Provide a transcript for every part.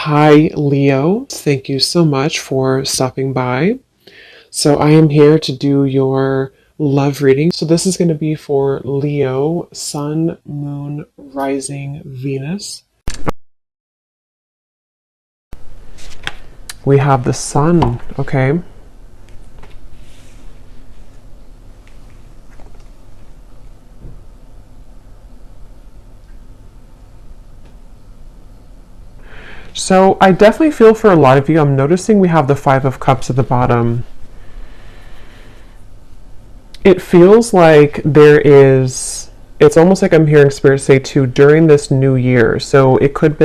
Hi, Leo. Thank you so much for stopping by. So, I am here to do your love reading. So, this is going to be for Leo, Sun, Moon, Rising, Venus. We have the Sun, okay? So, I definitely feel for a lot of you, I'm noticing we have the Five of Cups at the bottom. It feels like it's almost like I'm hearing Spirit say too, during this new year. So it could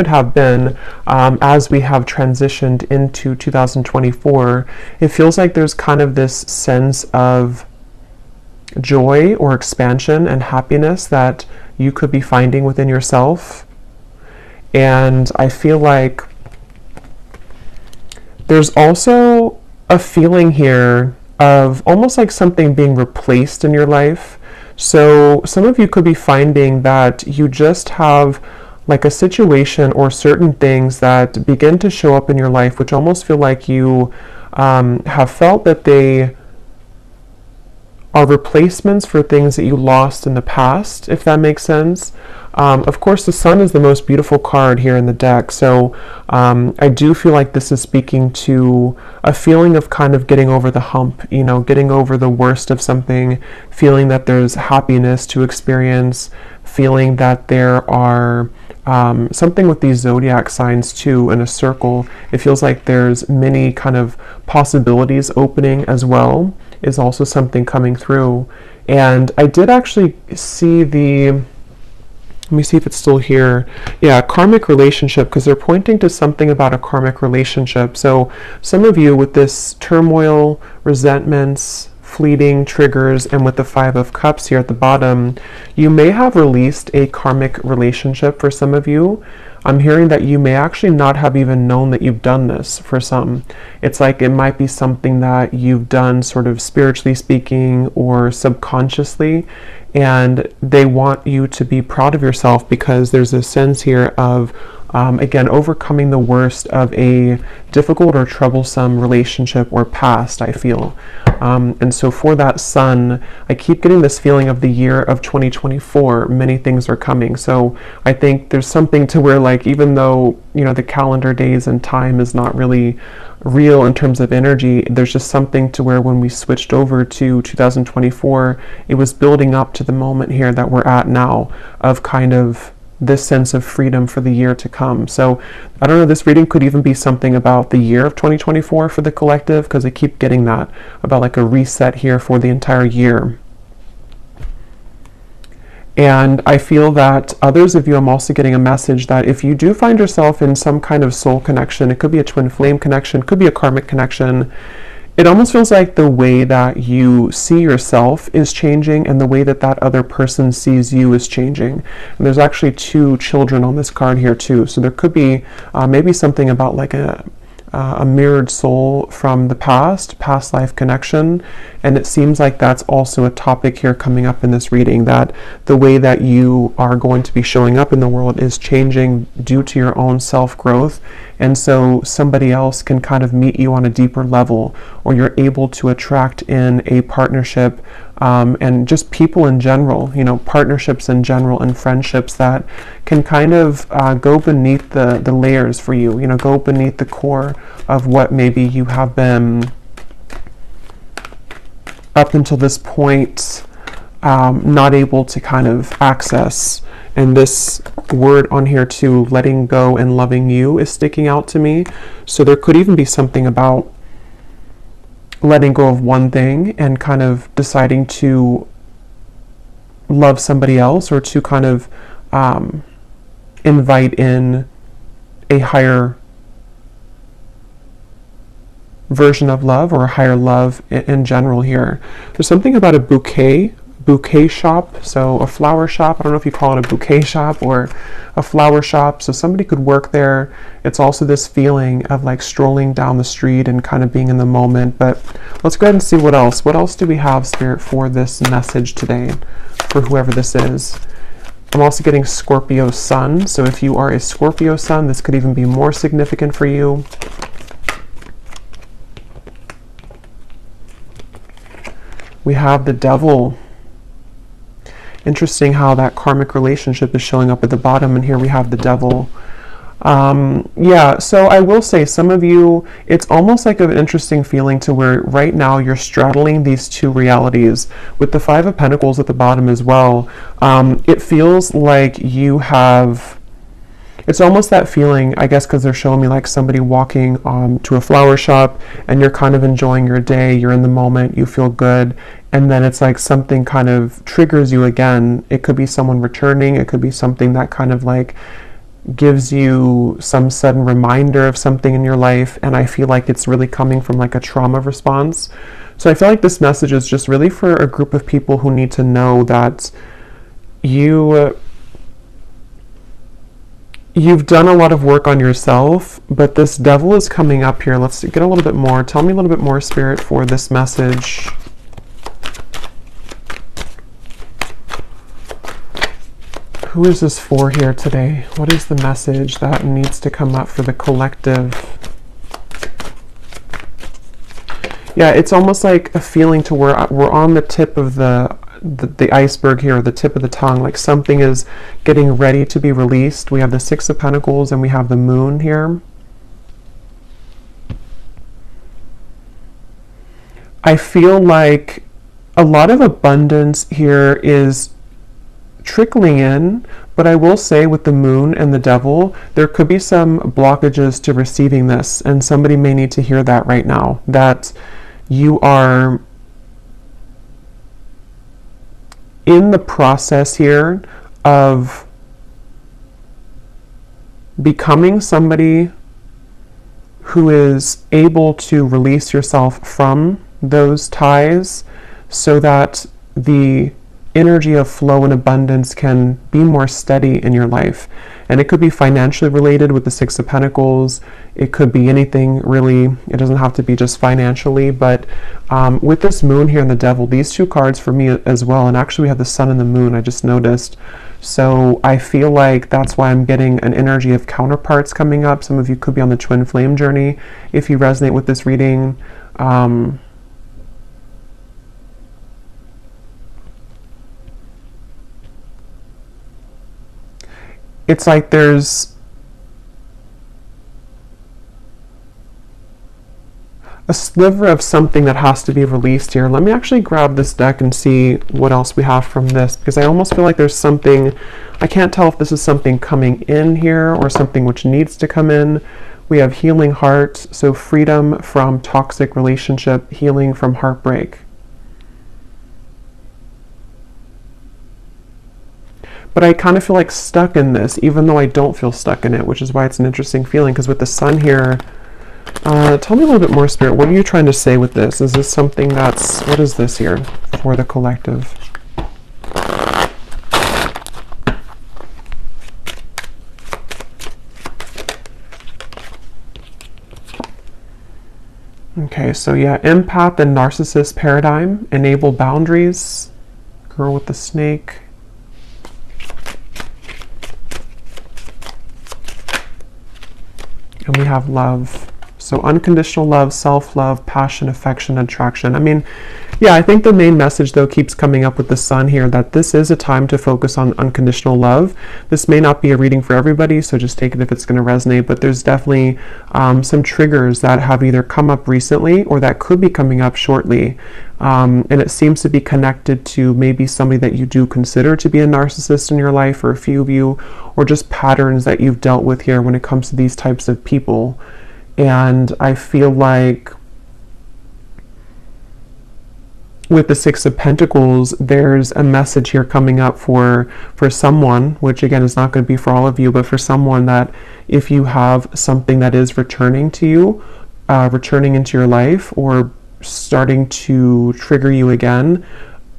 have been, as we have transitioned into 2024, it feels like there's kind of this sense of joy or expansion and happiness that you could be finding within yourself. And I feel like there's also a feeling here of almost like something being replaced in your life. So some of you could be finding that you just have like a situation or certain things that begin to show up in your life, which almost feel like you have felt that they are replacements for things that you lost in the past, if that makes sense. Of course, the Sun is the most beautiful card here in the deck, so I do feel like this is speaking to a feeling of kind of getting over the hump, getting over the worst of something, feeling that there's happiness to experience, feeling that there are something with these zodiac signs too in a circle. It feels like there's many kind of possibilities opening as well, is also something coming through. And I did actually see let me see if it's still here. Yeah, karmic relationship, because they're pointing to something about a karmic relationship. So some of you with this turmoil, resentments, fleeting triggers, and with the Five of Cups here at the bottom, you may have released a karmic relationship for some of you. I'm hearing that you may actually not have even known that you've done this for some. It's like it might be something that you've done sort of spiritually speaking or subconsciously, and they want you to be proud of yourself because there's a sense here of again, overcoming the worst of a difficult or troublesome relationship or past, I feel. And so for that Sun, I keep getting this feeling of the year of 2024, many things are coming. So I think there's something to where, like, even though, the calendar days and time is not really real in terms of energy, there's just something to where when we switched over to 2024, it was building up to the moment here that we're at now of kind of this sense of freedom for the year to come. So I don't know, this reading could even be something about the year of 2024 for the collective, because I keep getting that about like a reset here for the entire year. And I feel that others of you, I'm also getting a message that if you do find yourself in some kind of soul connection, it could be a twin flame connection, could be a karmic connection, it almost feels like the way that you see yourself is changing and the way that that other person sees you is changing. And there's actually two children on this card here too. So there could be maybe something about like a mirrored soul from the past life connection. And it seems like that's also a topic here coming up in this reading, that the way that you are going to be showing up in the world is changing due to your own self-growth. And so somebody else can kind of meet you on a deeper level, or you're able to attract in a partnership, and just people in general, partnerships in general and friendships that can kind of go beneath the layers for you, go beneath the core of what maybe you have been up until this point not able to kind of access. And this word on here too, letting go and loving you, is sticking out to me. So there could even be something about letting go of one thing and kind of deciding to love somebody else, or to kind of invite in a higher version of love, or a higher love in general here. There's something about a bouquet shop, so a flower shop. I don't know if you call it a bouquet shop or a flower shop. So somebody could work there. It's also this feeling of like strolling down the street and kind of being in the moment. But let's go ahead and see what else do we have, Spirit, for this message today for whoever this is. I'm also getting Scorpio Sun. So if you are a Scorpio Sun, this could even be more significant for you. We have the Devil. Interesting how that karmic relationship is showing up at the bottom, and here we have the Devil. Yeah, so I will say some of you, it's almost like an interesting feeling to where right now you're straddling these two realities. With the Five of Pentacles at the bottom as well, it feels like you have, it's almost that feeling, I guess, because they're showing me like somebody walking to a flower shop and you're kind of enjoying your day, you're in the moment, you feel good, and then it's like something kind of triggers you again. It could be someone returning, it could be something that kind of like gives you some sudden reminder of something in your life, and I feel like it's really coming from like a trauma response. So I feel like this message is just really for a group of people who need to know that you've done a lot of work on yourself, but this Devil is coming up here. Let's get a little bit more. Tell me a little bit more, Spirit, for this message. Who is this for here today? What is the message that needs to come up for the collective? Yeah, it's almost like a feeling to where we're on the tip of the iceberg here, the tip of the tongue, like something is getting ready to be released. We have the Six of Pentacles and we have the Moon here. I feel like a lot of abundance here is trickling in, but I will say with the Moon and the Devil, there could be some blockages to receiving this, and somebody may need to hear that right now, that you are in the process here of becoming somebody who is able to release yourself from those ties so that the energy of flow and abundance can be more steady in your life. And it could be financially related with the Six of Pentacles. It could be anything really. It doesn't have to be just financially, but with this Moon here and the Devil, these two cards for me as well, and actually we have the Sun and the Moon, I just noticed. So I feel like that's why I'm getting an energy of counterparts coming up. Some of you could be on the twin flame journey if you resonate with this reading. It's like there's a sliver of something that has to be released here. Let me actually grab this deck and see what else we have from this, because I almost feel like there's something, I can't tell if this is something coming in here or something which needs to come in. We have healing heart, so freedom from toxic relationship, healing from heartbreak. But I kind of feel like stuck in this, even though I don't feel stuck in it, which is why it's an interesting feeling, because with the Sun here, tell me a little bit more, Spirit. What are you trying to say with this? Is this something that's, what is this here for the collective? Okay, so yeah, empath and narcissist paradigm, enable boundaries, girl with the snake. And we have love. So unconditional love, self-love, passion, affection, attraction. I mean, yeah, I think the main message though keeps coming up with the Sun here, that this is a time to focus on unconditional love. This may not be a reading for everybody, so just take it if it's going to resonate, but there's definitely some triggers that have either come up recently or that could be coming up shortly. And it seems to be connected to maybe somebody that you do consider to be a narcissist in your life, or a few of you, or just patterns that you've dealt with here when it comes to these types of people. And I feel like with the Six of Pentacles, there's a message here coming up for someone, which again is not going to be for all of you, but for someone, that if you have something that is returning to you, returning into your life, or starting to trigger you again,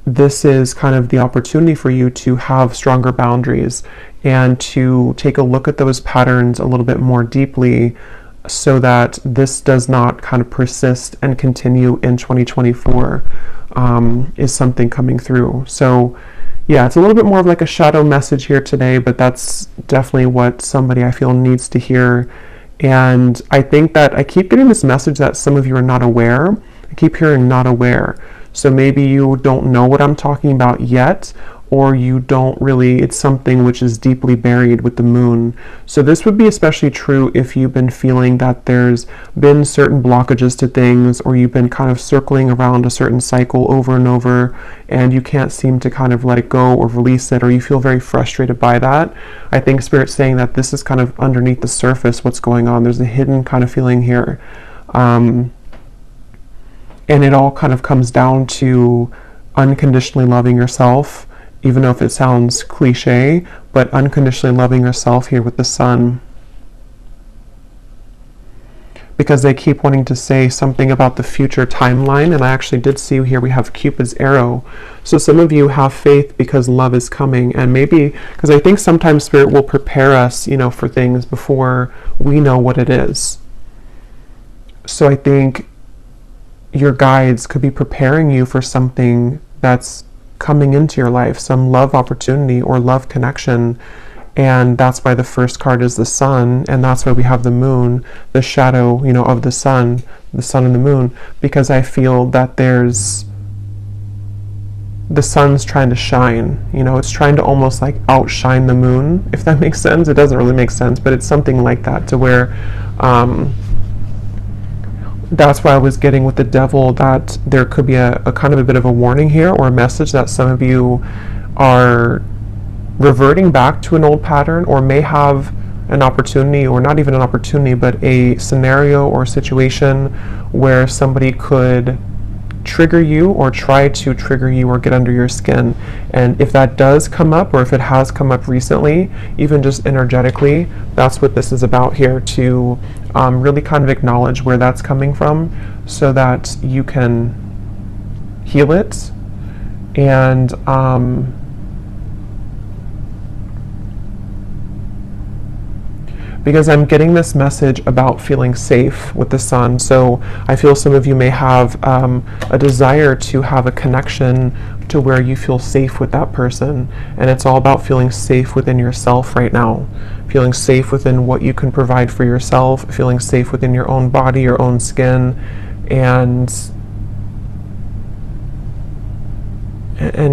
this is kind of the opportunity for you to have stronger boundaries and to take a look at those patterns a little bit more deeply, so that this does not kind of persist and continue in 2024, is something coming through. So Yeah, it's a little bit more of like a shadow message here today, but that's definitely what somebody I feel needs to hear. And I think that I keep getting this message that some of you are not aware. I keep hearing not aware. So maybe you don't know what I'm talking about yet, or you don't really, it's something which is deeply buried with the moon. So this would be especially true if you've been feeling that there's been certain blockages to things, or you've been kind of circling around a certain cycle over and over, and you can't seem to kind of let it go or release it, or you feel very frustrated by that. I think Spirit's saying that this is kind of underneath the surface what's going on. There's a hidden kind of feeling here. And it all kind of comes down to unconditionally loving yourself, even though if it sounds cliche, but unconditionally loving yourself here with the sun. Because they keep wanting to say something about the future timeline, and I actually did see here we have Cupid's arrow. So some of you have faith because love is coming, and maybe, because I think sometimes Spirit will prepare us, for things before we know what it is. So I think your guides could be preparing you for something that's coming into your life, some love opportunity or love connection. And that's why the first card is the sun, and that's why we have the moon, the shadow, of the sun and the moon, because I feel that the sun's trying to shine, it's trying to almost like outshine the moon, if that makes sense. It doesn't really make sense, but it's something like that, to where that's why I was getting with the devil that there could be a kind of a bit of a warning here, or a message that some of you are reverting back to an old pattern, or may have an opportunity, or not even an opportunity, but a scenario or situation where somebody could trigger you or try to trigger you or get under your skin. And if that does come up, or if it has come up recently, even just energetically, that's what this is about here, to really kind of acknowledge where that's coming from so that you can heal it. And because I'm getting this message about feeling safe with the sun. So I feel some of you may have a desire to have a connection to where you feel safe with that person. And it's all about feeling safe within yourself right now. Feeling safe within what you can provide for yourself, feeling safe within your own body, your own skin, and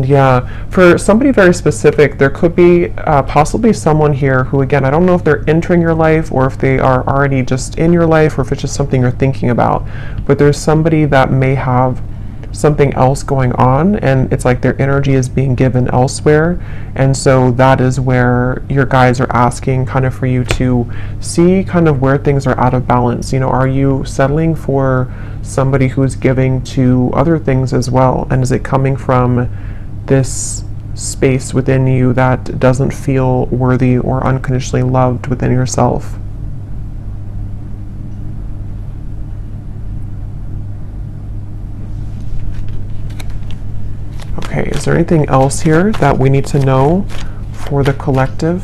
yeah, for somebody very specific, there could be possibly someone here who, again, I don't know if they're entering your life or if they are already just in your life, or if it's just something you're thinking about, but there's somebody that may have something else going on, and it's like their energy is being given elsewhere. And so that is where your guides are asking kind of for you to see kind of where things are out of balance. Are you settling for somebody who's giving to other things as well? And is it coming from this space within you that doesn't feel worthy or unconditionally loved within yourself? Okay, is there anything else here that we need to know for the collective?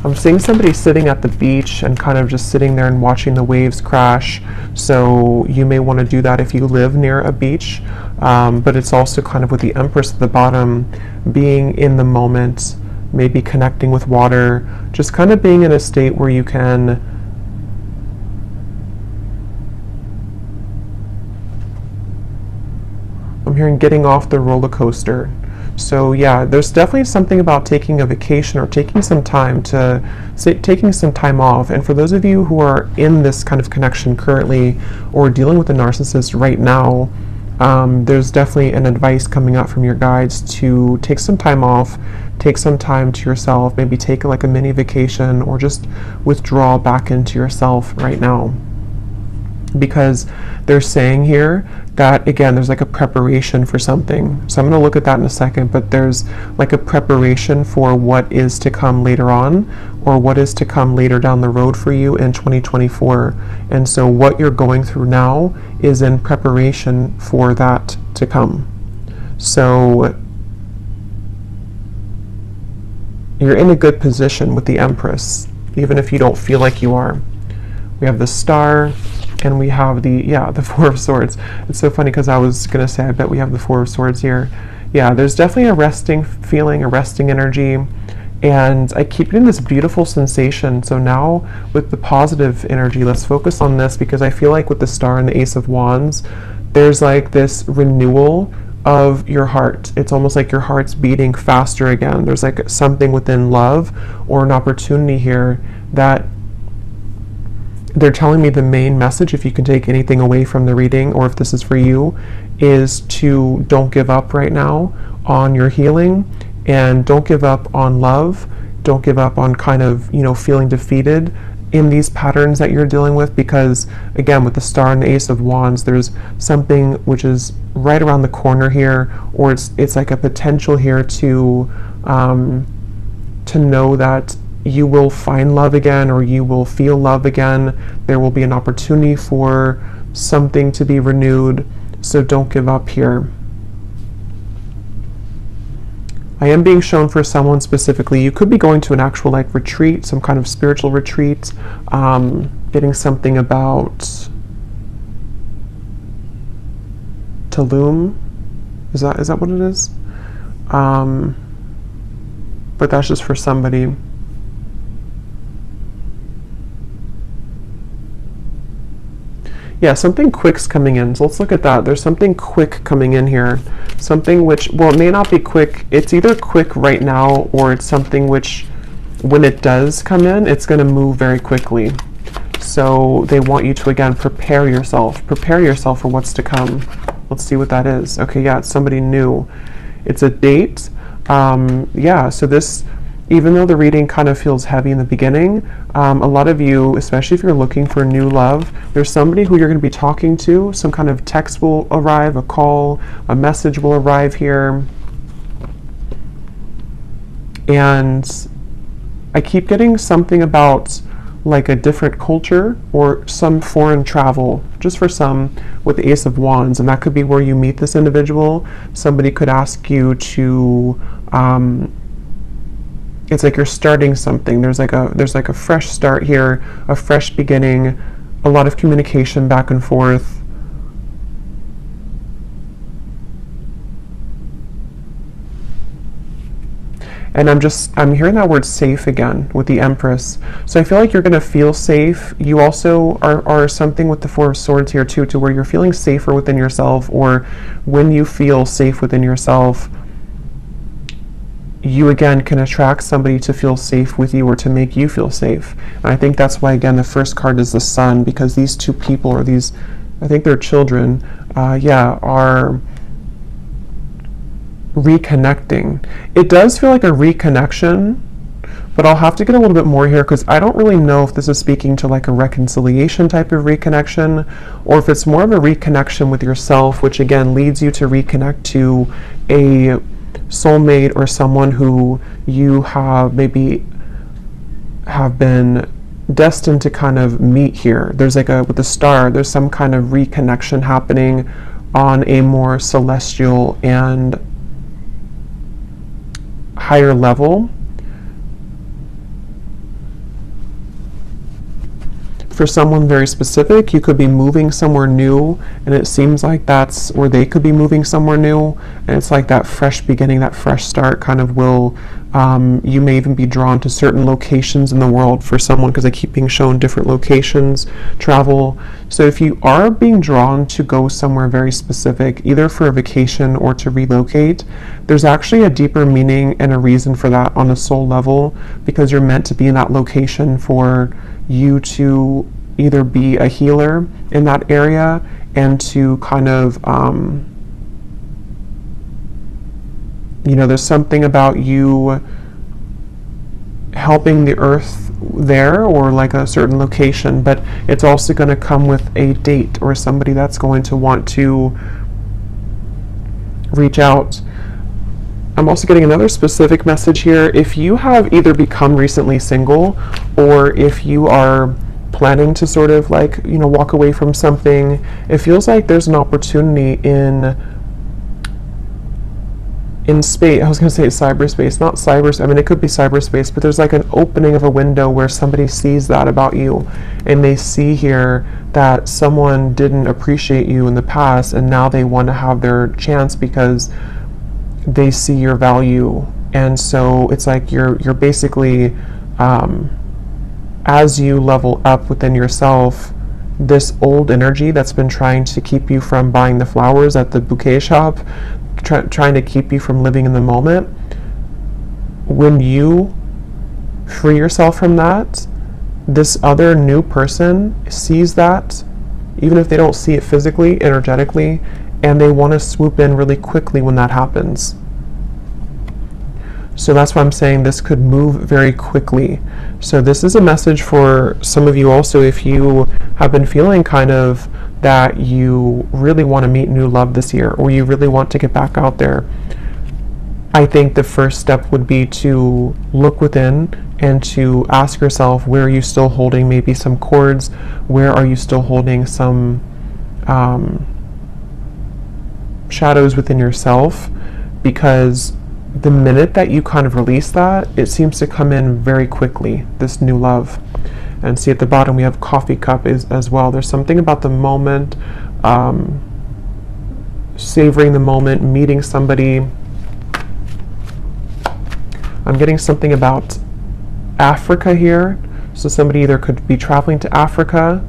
I'm seeing somebody sitting at the beach and kind of just sitting there and watching the waves crash. So you may want to do that if you live near a beach. But it's also kind of with the Empress at the bottom, being in the moment, maybe connecting with water, just kind of being in a state where you can I'm hearing getting off the roller coaster. So yeah, there's definitely something about taking a vacation or taking some time off. And for those of you who are in this kind of connection currently, or dealing with a narcissist right now, there's definitely an advice coming out from your guides to take some time off, take some time to yourself, maybe take like a mini vacation, or just withdraw back into yourself right now. Because they're saying here that, again, there's like a preparation for something. So I'm going to look at that in a second, but there's like a preparation for what is to come later on, or what is to come later down the road for you in 2024. And so what you're going through now is in preparation for that to come. So you're in a good position with the Empress, even if you don't feel like you are. We have the Star, and we have the Four of Swords. It's so funny because I was going to say, I bet we have the Four of Swords here. Yeah, there's definitely a resting feeling, a resting energy. And I keep getting this beautiful sensation. So now with the positive energy, let's focus on this, because I feel like with the Star and the Ace of Wands, there's like this renewal of your heart. It's almost like your heart's beating faster again. There's like something within love or an opportunity here that they're telling me the main message, if you can take anything away from the reading, or if this is for you, is to don't give up right now on your healing, and don't give up on love. Don't give up on kind of, feeling defeated in these patterns that you're dealing with, because again, with the Star and the Ace of Wands, there's something which is right around the corner here, or it's like a potential here to know that you will find love again, or you will feel love again. There will be an opportunity for something to be renewed. So don't give up here. I am being shown for someone specifically. You could be going to an actual like retreat, some kind of spiritual retreat, getting something about Tulum. Is that what it is? But that's just for somebody. Yeah, something quick's coming in. So let's look at that. There's something quick coming in here. Something which, well, it may not be quick. It's either quick right now, or it's something which, when it does come in, it's going to move very quickly. So they want you to, again, prepare yourself. Prepare yourself for what's to come. Let's see what that is. Okay, yeah, it's somebody new. It's a date. Yeah, so this, even though the reading kind of feels heavy in the beginning, a lot of you, especially if you're looking for new love, there's somebody who you're going to be talking to. Some kind of text will arrive, a call, a message will arrive here. And I keep getting something about like a different culture or some foreign travel, just for some, with the Ace of Wands. And that could be where you meet this individual. Somebody could ask you to, it's like you're starting something. There's like a fresh start here, a fresh beginning, a lot of communication back and forth. And I'm hearing that word safe again with the Empress. So I feel like you're going to feel safe. You also are something with the Four of Swords here too, to where you're feeling safer within yourself, or when you feel safe within yourself, you again can attract somebody to feel safe with you, or to make you feel safe. And I think that's why, again, the first card is the Sun, because these two people, or these, I think they're children, are reconnecting. It does feel like a reconnection, but I'll have to get a little bit more here, because I don't really know if this is speaking to like a reconciliation type of reconnection, or if it's more of a reconnection with yourself, which again leads you to reconnect to a soulmate, or someone who you have maybe have been destined to kind of meet here. There's like with the Star, there's some kind of reconnection happening on a more celestial and higher level. For someone very specific, you could be moving somewhere new, and it seems like that's, or they could be moving somewhere new, and it's like that fresh beginning, that fresh start kind of will, you may even be drawn to certain locations in the world for someone, because I keep being shown different locations, travel. So if you are being drawn to go somewhere very specific, either for a vacation or to relocate, there's actually a deeper meaning and a reason for that on a soul level, because you're meant to be in that location for you to either be a healer in that area, and to kind of, there's something about you helping the earth there, or like a certain location, but it's also going to come with a date, or somebody that's going to want to reach out. I'm also getting another specific message here. If you have either become recently single, or if you are planning to sort of like, walk away from something, it feels like there's an opportunity in space. I was going to say cyberspace, not cyberspace. I mean, it could be cyberspace, but there's like an opening of a window where somebody sees that about you, and they see here that someone didn't appreciate you in the past, and now they want to have their chance, because they see your value. And so it's like you're basically, as you level up within yourself, this old energy that's been trying to keep you from buying the flowers at the bouquet shop, trying to keep you from living in the moment, when you free yourself from that, this other new person sees that, even if they don't see it physically, energetically, and they want to swoop in really quickly when that happens. So that's why I'm saying this could move very quickly. So this is a message for some of you also, if you have been feeling kind of that you really want to meet new love this year, or you really want to get back out there. I think the first step would be to look within and to ask yourself, where are you still holding maybe some cords? Where are you still holding some shadows within yourself? Because the minute that you kind of release that, it seems to come in very quickly, this new love. And see at the bottom we have coffee cup as well. There's something about the moment, savoring the moment, meeting somebody. I'm getting something about Africa here. So somebody either could be traveling to Africa,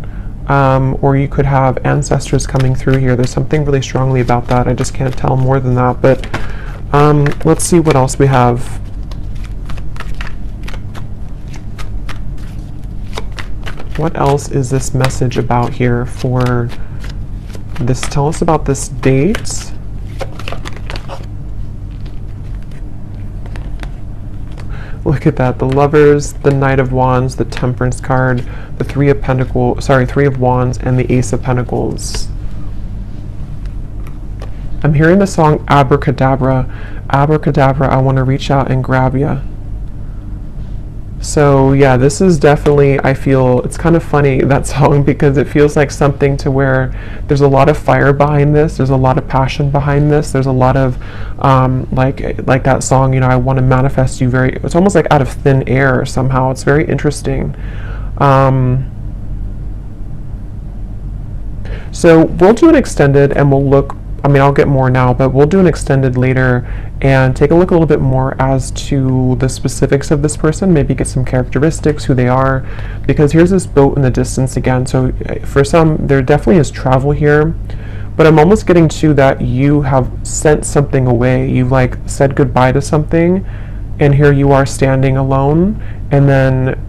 or you could have ancestors coming through here. There's something really strongly about that. I just can't tell more than that. But let's see what else we have. What else is this message about here for this? Tell us about this date. Look at that, the Lovers, the Knight of Wands, the Temperance card, the Three of Wands, and the Ace of Pentacles. I'm hearing the song Abracadabra. Abracadabra, I want to reach out and grab ya. So yeah, this is definitely, I feel, it's kind of funny, that song, because it feels like something to where there's a lot of fire behind this, there's a lot of passion behind this, there's a lot of, like that song, you know, I want to manifest you it's almost like out of thin air somehow. It's very interesting. So we'll do an extended and we'll look, I mean, I'll get more now, but we'll do an extended later and take a look a little bit more as to the specifics of this person, maybe get some characteristics, who they are, because here's this boat in the distance again. So for some, there definitely is travel here, but I'm almost getting to that you have sent something away. You've like said goodbye to something, and here you are standing alone, and then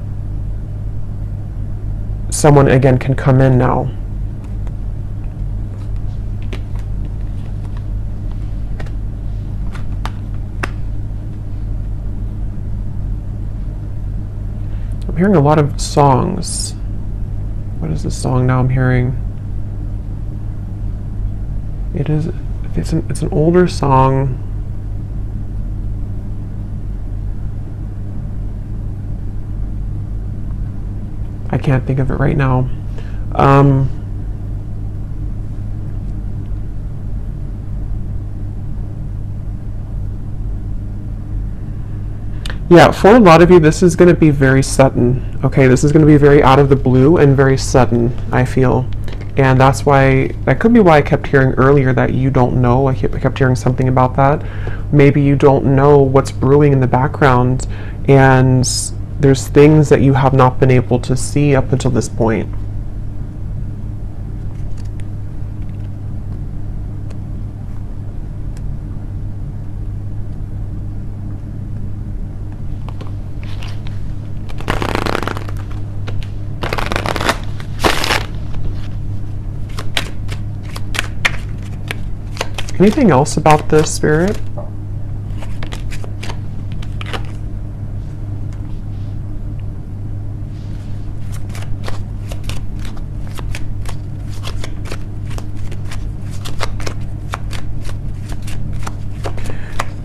someone again can come in now. I'm hearing a lot of songs. What is this song now I'm hearing? It's an older song. I can't think of it right now. Yeah, for a lot of you, this is going to be very sudden. Okay, this is going to be very out of the blue and very sudden, I feel. And that's why, that could be why I kept hearing earlier that you don't know. I kept hearing something about that. Maybe you don't know what's brewing in the background, and there's things that you have not been able to see up until this point. Anything else about this, Spirit?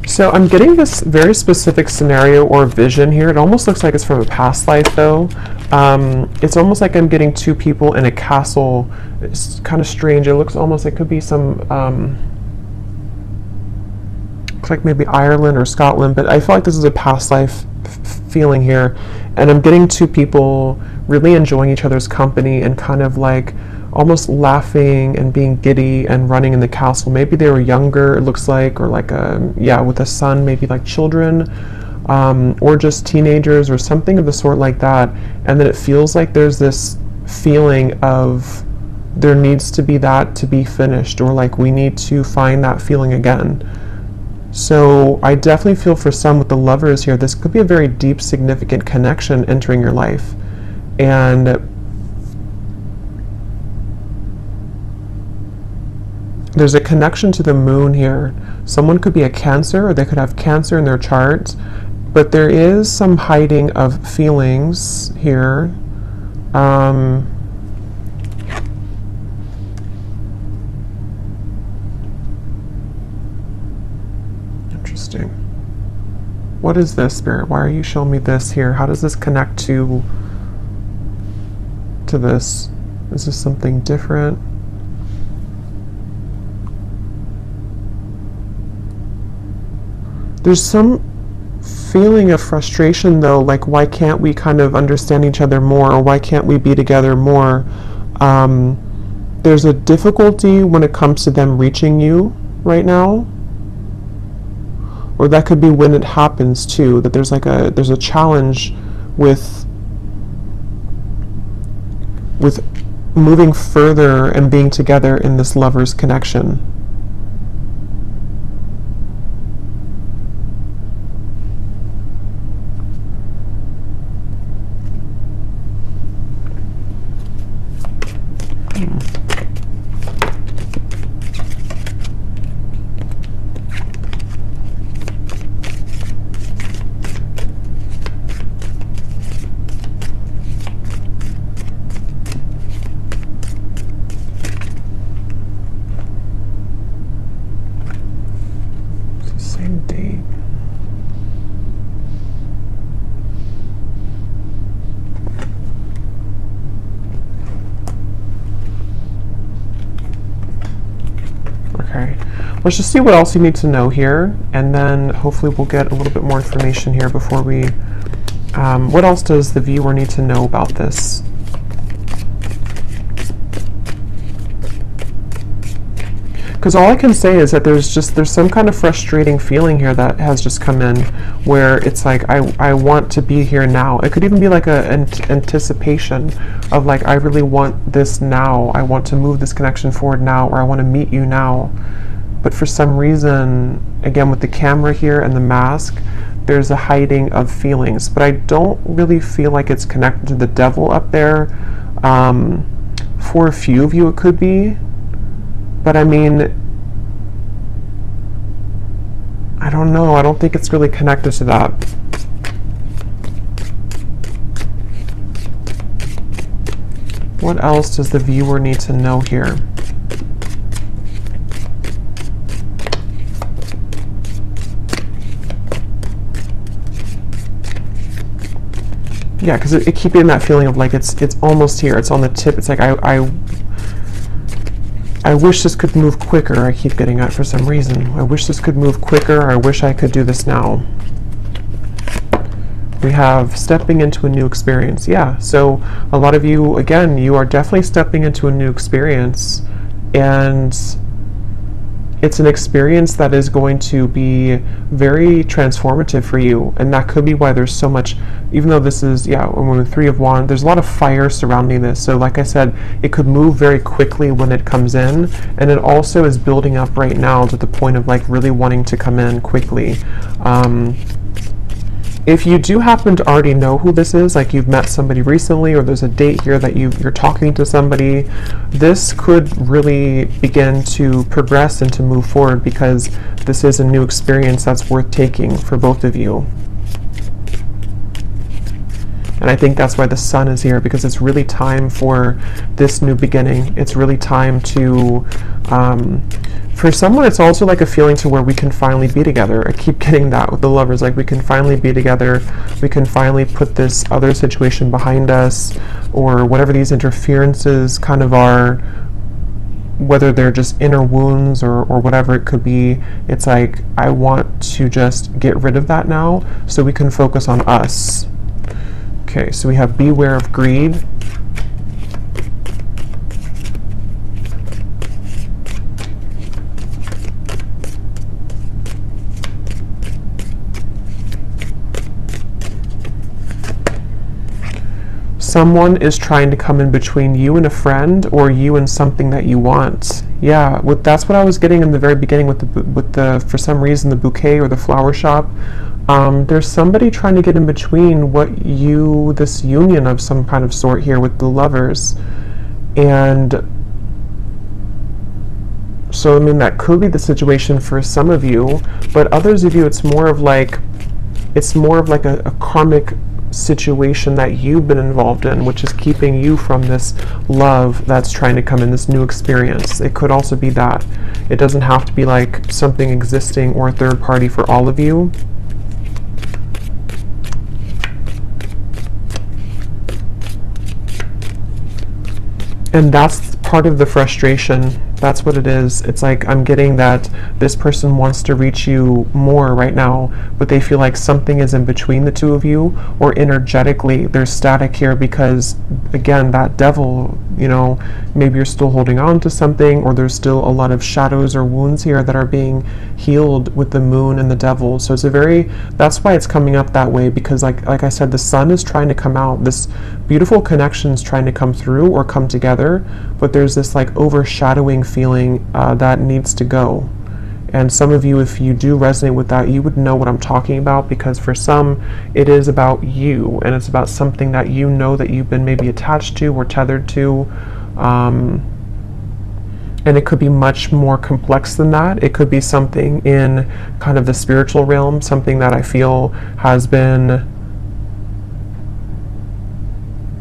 So I'm getting this very specific scenario or vision here. It almost looks like it's from a past life, though. It's almost like I'm getting two people in a castle. It's kind of strange. It looks almost like it could be some... like maybe Ireland or Scotland, but I feel like this is a past life feeling here, and I'm getting two people really enjoying each other's company and kind of like almost laughing and being giddy and running in the castle. Maybe they were younger, it looks like, or like with a son, maybe like children, or just teenagers or something of the sort like that. And then it feels like there's this feeling of there needs to be that to be finished, or like we need to find that feeling again. So I definitely feel for some with the Lovers here, this could be a very deep, significant connection entering your life. And there's a connection to the moon here. Someone could be a Cancer, or they could have Cancer in their chart, but there is some hiding of feelings here. Interesting. What is this, Spirit? Why are you showing me this here? How does this connect to this? Is this something different? There's some feeling of frustration though, like why can't we kind of understand each other more, or why can't we be together more? There's a difficulty when it comes to them reaching you right now. Or that could be when it happens too, that there's a challenge with moving further and being together in this Lovers connection. Same date. Okay, let's just see what else you need to know here, and then hopefully we'll get a little bit more information here before we, what else does the viewer need to know about this? Because all I can say is that there's some kind of frustrating feeling here that has just come in, where it's like, I want to be here now. It could even be like an anticipation of like, I really want this now. I want to move this connection forward now, or I want to meet you now. But for some reason, again, with the camera here and the mask, there's a hiding of feelings. But I don't really feel like it's connected to the devil up there. For a few of you, it could be. But I mean, I don't know. I don't think it's really connected to that. What else does the viewer need to know here? Yeah, because it keeps getting that feeling of like it's almost here. It's on the tip. It's like I wish this could move quicker. I keep getting that for some reason. I wish this could move quicker. I wish I could do this now. We have stepping into a new experience. Yeah, so a lot of you, again, you are definitely stepping into a new experience, and it's an experience that is going to be very transformative for you, and that could be why there's so much, even though this is, when Three of Wands, there's a lot of fire surrounding this. So like I said, it could move very quickly when it comes in, and it also is building up right now to the point of like really wanting to come in quickly. If you do happen to already know who this is, like you've met somebody recently, or there's a date here that you're talking to somebody, this could really begin to progress and to move forward, because this is a new experience that's worth taking for both of you. And I think that's why the Sun is here, because it's really time for this new beginning. It's really time to, for someone, it's also like a feeling to where we can finally be together. I keep getting that with the Lovers, like we can finally be together. We can finally put this other situation behind us, or whatever these interferences kind of are, whether they're just inner wounds or whatever it could be. It's like, I want to just get rid of that now so we can focus on us. Okay, so we have beware of greed. someone is trying to come in between you and a friend, or you and something that you want. Yeah, that's what I was getting in the very beginning with the for some reason, the bouquet or the flower shop. There's somebody trying to get in between this union of some kind of sort here with the lovers. And so, I mean, that could be the situation for some of you, but others of you, it's more of like a karmic situation that you've been involved in, which is keeping you from this love that's trying to come in, this new experience. It could also be that. It doesn't have to be like something existing or a third party for all of you. And that's part of the frustration. That's what it is. It's like, I'm getting that this person wants to reach you more right now, but they feel like something is in between the two of you, or energetically there's static here because, again, that devil, maybe you're still holding on to something, or there's still a lot of shadows or wounds here that are being healed with the moon and the devil. So that's why it's coming up that way, because like I said, the sun is trying to come out. This beautiful connection is trying to come through or come together, but there's this like overshadowing feeling that needs to go. And some of you, if you do resonate with that, you would know what I'm talking about, because for some it is about you, and it's about something that you know that you've been maybe attached to or tethered to, and it could be much more complex than that. It could be something in kind of the spiritual realm, something that I feel has been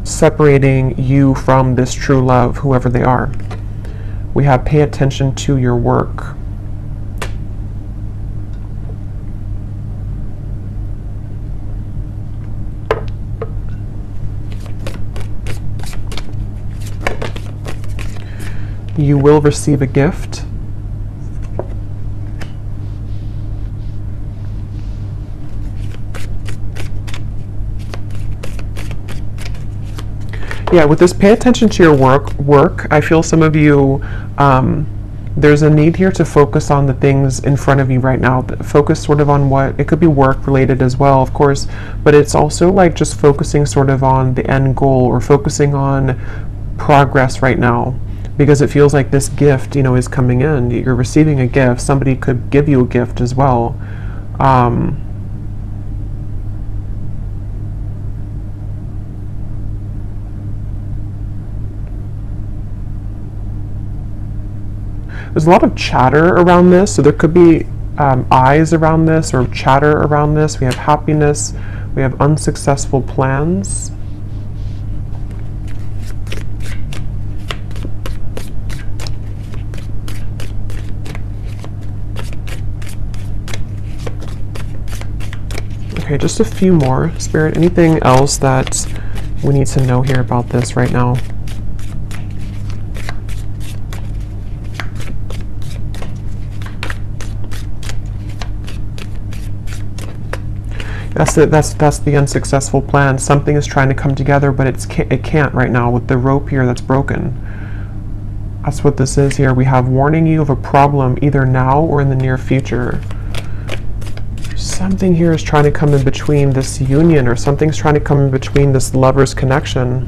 separating you from this true love, whoever they are. We have pay attention to your work. You will receive a gift. Yeah, with this pay attention to your work, I feel some of you, there's a need here to focus on the things in front of you right now. Focus sort of on it could be work related as well, of course, but it's also like just focusing sort of on the end goal, or focusing on progress right now, because it feels like this gift, is coming in. You're receiving a gift. Somebody could give you a gift as well. There's a lot of chatter around this, so there could be eyes around this, or chatter around this. We have happiness, we have unsuccessful plans. Okay, just a few more. Spirit, anything else that we need to know here about this right now? That's the unsuccessful plan. Something is trying to come together, but it can't right now with the rope here that's broken. That's what this is here. We have warning you of a problem either now or in the near future. Something here is trying to come in between this union, or something's trying to come in between this lover's connection.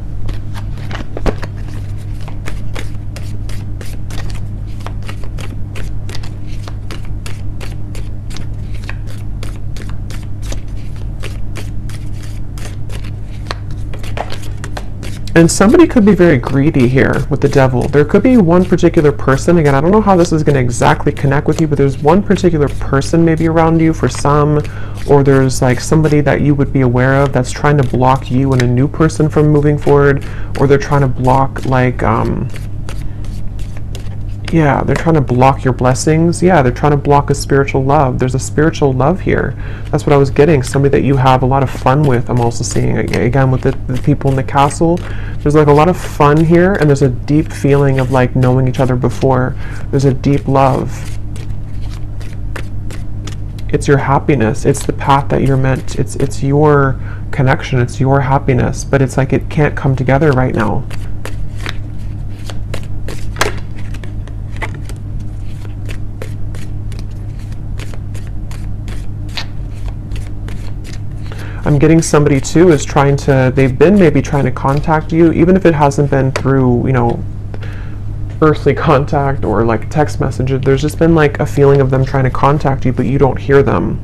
And somebody could be very greedy here with the devil. There could be one particular person. Again, I don't know how this is going to exactly connect with you, but there's one particular person maybe around you for some, or there's like somebody that you would be aware of that's trying to block you and a new person from moving forward, or they're trying to block yeah, they're trying to block your blessings. Yeah, they're trying to block a spiritual love. There's a spiritual love here. That's what I was getting. Somebody that you have a lot of fun with. I'm also seeing, again, with the people in the castle. There's like a lot of fun here, and there's a deep feeling of like knowing each other before. There's a deep love. It's your happiness. It's the path that you're meant. It's your connection. It's your happiness. But it's like it can't come together right now. I'm getting somebody too is they've been maybe trying to contact you, even if it hasn't been through, earthly contact or like text messages. There's just been like a feeling of them trying to contact you, but you don't hear them.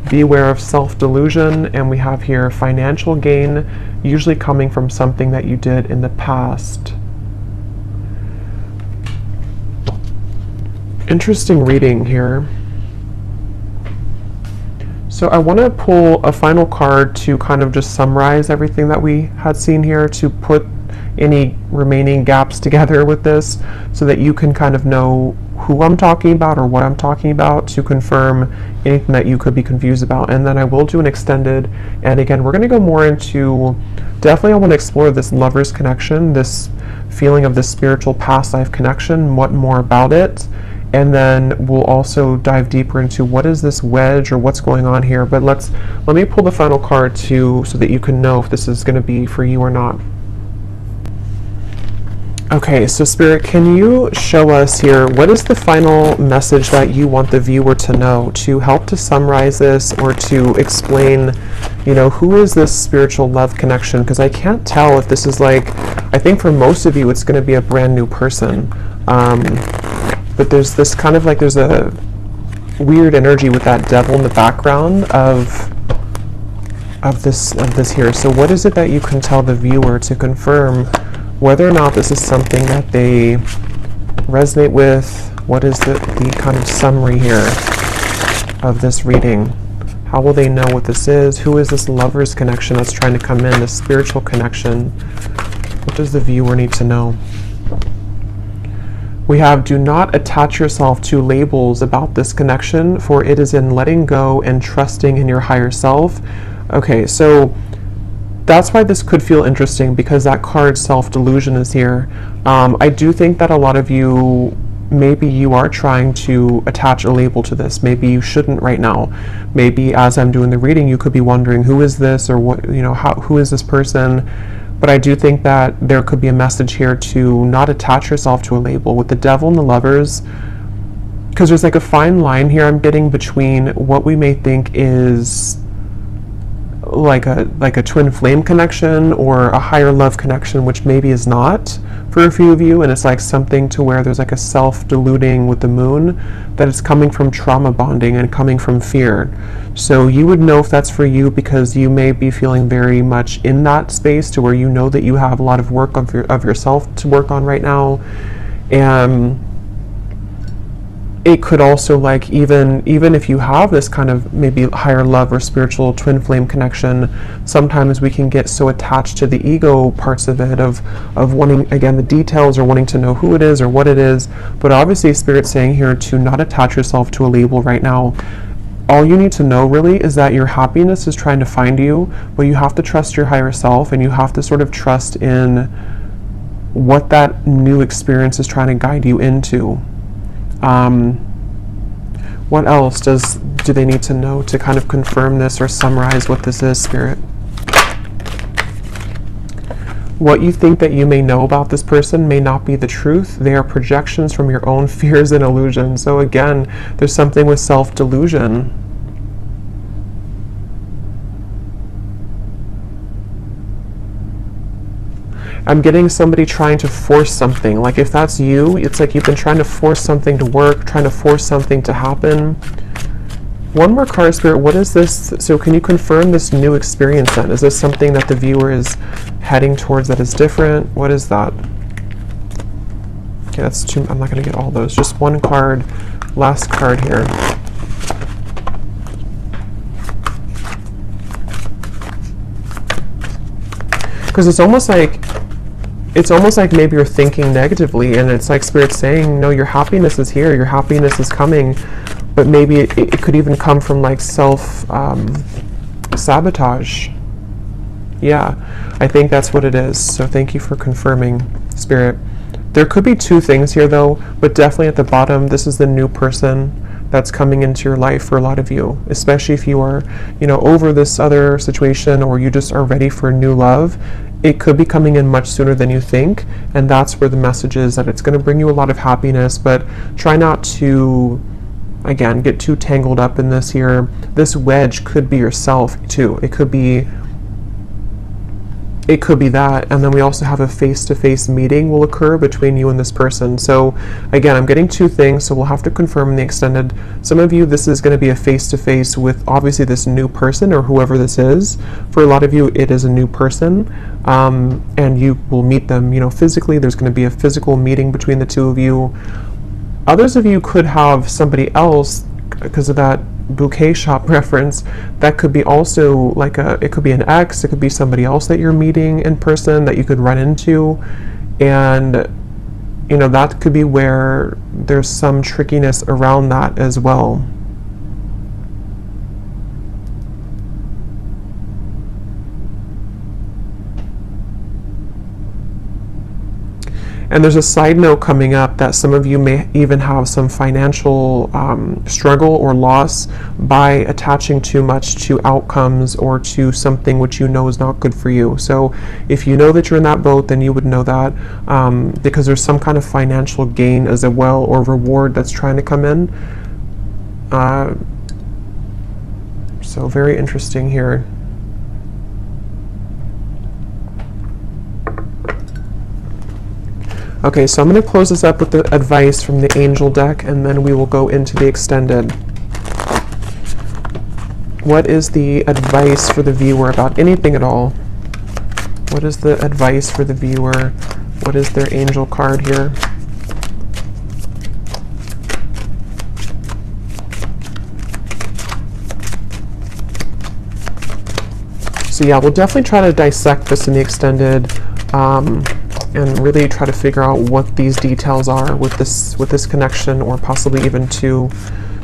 Beware of self-delusion, and we have here financial gain, usually coming from something that you did in the past. Interesting reading here. So I want to pull a final card to kind of just summarize everything that we had seen here, to put any remaining gaps together with this so that you can kind of know who I'm talking about or what I'm talking about, to confirm anything that you could be confused about. And then I will do an extended, and again, we're going to go more into, definitely I want to explore this lover's connection, this feeling of this spiritual past life connection, what more about it. And then we'll also dive deeper into what is this wedge or what's going on here. But let me pull the final card so that you can know if this is going to be for you or not. Okay, so Spirit, can you show us here, what is the final message that you want the viewer to know, to help to summarize this or to explain, who is this spiritual love connection? Because I can't tell if this is like, I think for most of you it's going to be a brand new person. But there's this kind of like, there's a weird energy with that devil in the background of this here. So what is it that you can tell the viewer to confirm whether or not this is something that they resonate with? What is the kind of summary here of this reading? How will they know what this is? Who is this lover's connection that's trying to come in, this spiritual connection? What does the viewer need to know? We have, do not attach yourself to labels about this connection, for it is in letting go and trusting in your higher self. Okay, so that's why this could feel interesting, because that card self-delusion is here. I do think that a lot of you, maybe you are trying to attach a label to this. Maybe you shouldn't right now. Maybe as I'm doing the reading, you could be wondering, who is this, or what, who is this person? But I do think that there could be a message here to not attach yourself to a label. With the devil and the lovers, because there's like a fine line here I'm getting between what we may think is like a twin flame connection or a higher love connection, which maybe is not for a few of you, and it's like something to where there's like a self-deluding with the moon, that it's coming from trauma bonding and coming from fear. So you would know if that's for you, because you may be feeling very much in that space to where you know that you have a lot of work of yourself to work on right now. And it could also, like, even if you have this kind of maybe higher love or spiritual twin flame connection, sometimes we can get so attached to the ego parts of it, of wanting, again, the details, or wanting to know who it is or what it is. But obviously Spirit's saying here to not attach yourself to a label right now. All you need to know really is that your happiness is trying to find you, but you have to trust your higher self, and you have to sort of trust in what that new experience is trying to guide you into. What else do they need to know to kind of confirm this or summarize what this is, Spirit? What you think that you may know about this person may not be the truth. They are projections from your own fears and illusions. So again, there's something with self-delusion. I'm getting somebody trying to force something. Like if that's you, it's like you've been trying to force something to work, trying to force something to happen. One more card, Spirit. What is this? So can you confirm this new experience then? Is this something that the viewer is heading towards that is different? What is that? Okay, that's two. I'm not going to get all those. Just one card. Last card here. Because it's almost like maybe you're thinking negatively, and it's like Spirit saying, no, your happiness is here, your happiness is coming, but maybe it could even come from like sabotage. Yeah, I think that's what it is. So thank you for confirming, Spirit. There could be two things here though, but definitely at the bottom, this is the new person that's coming into your life for a lot of you, especially if you are, over this other situation, or you just are ready for new love. It could be coming in much sooner than you think, and that's where the message is, that it's going to bring you a lot of happiness, but try not to again, get too tangled up in this here. This wedge could be yourself too. It could be that, and then we also have a face-to-face meeting will occur between you and this person. So again, I'm getting two things, so we'll have to confirm in the extended. Some of you, this is going to be a face-to-face with obviously this new person or whoever this is. For a lot of you, it is a new person, and you will meet them, physically. There's going to be a physical meeting between the two of you. Others of you could have somebody else, because of that bouquet shop reference, that could be also like it could be an ex, it could be somebody else that you're meeting in person that you could run into, and that could be where there's some trickiness around that as well. And there's a side note coming up that some of you may even have some financial struggle or loss by attaching too much to outcomes or to something which you know is not good for you. So if you know that you're in that boat, then you would know that, because there's some kind of financial gain as well or reward that's trying to come in. So very interesting here. Okay, so I'm going to close this up with the advice from the angel deck, and then we will go into the extended. What is the advice for the viewer about anything at all? What is the advice for the viewer? What is their angel card here? So yeah, we'll definitely try to dissect this in the extended, and really try to figure out what these details are with this connection, or possibly even two.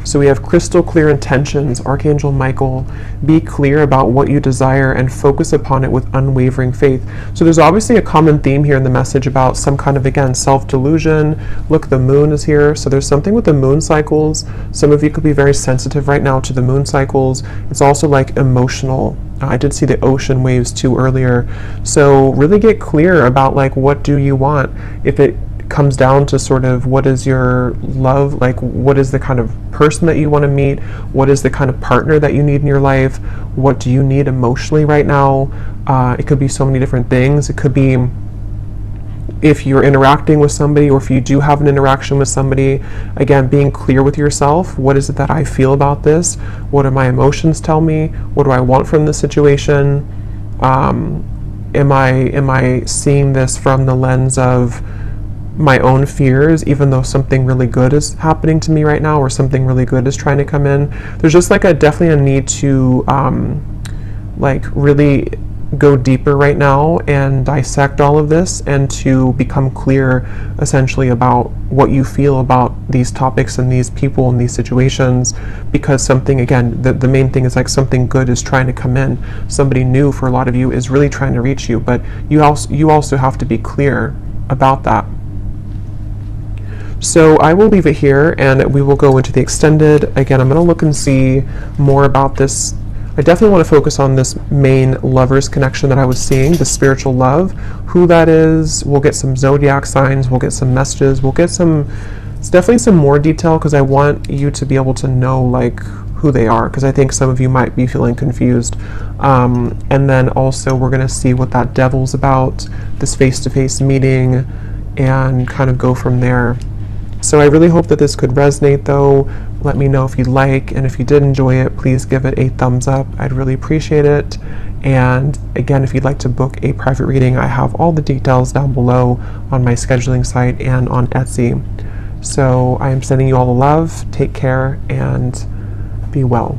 So we have crystal clear intentions, Archangel Michael. Be clear about what you desire and focus upon it with unwavering faith. So there's obviously a common theme here in the message about some kind of, again, self-delusion. Look, the moon is here. So there's something with the moon cycles. Some of you could be very sensitive right now to the moon cycles. It's also like emotional. I did see the ocean waves too earlier. So really get clear about like, what do you want? If it comes down to sort of what is your love, like what is the kind of person that you want to meet, what is the kind of partner that you need in your life, what do you need emotionally right now. It could be so many different things. It could be if you're interacting with somebody, or if you do have an interaction with somebody, again, being clear with yourself. What is it that I feel about this? What do my emotions tell me? What do I want from this situation? Am I seeing this from the lens of my own fears, even though something really good is happening to me right now, or something really good is trying to come in? There's just like definitely a need to like really go deeper right now and dissect all of this, and to become clear essentially about what you feel about these topics and these people and these situations, because something, again, the main thing is like something good is trying to come in. Somebody new for a lot of you is really trying to reach you, but you also have to be clear about that. So I will leave it here, and we will go into the extended. Again, I'm going to look and see more about this. I definitely want to focus on this main lovers connection that I was seeing, the spiritual love, who that is. We'll get some zodiac signs, we'll get some messages, we'll get it's definitely some more detail, because I want you to be able to know like who they are, because I think some of you might be feeling confused. And then also we're going to see what that devil's about, this face-to-face meeting, and kind of go from there. So I really hope that this could resonate though. Let me know if you like, and if you did enjoy it, please give it a thumbs up. I'd really appreciate it. And again, if you'd like to book a private reading, I have all the details down below on my scheduling site and on Etsy. So I am sending you all the love. Take care and be well.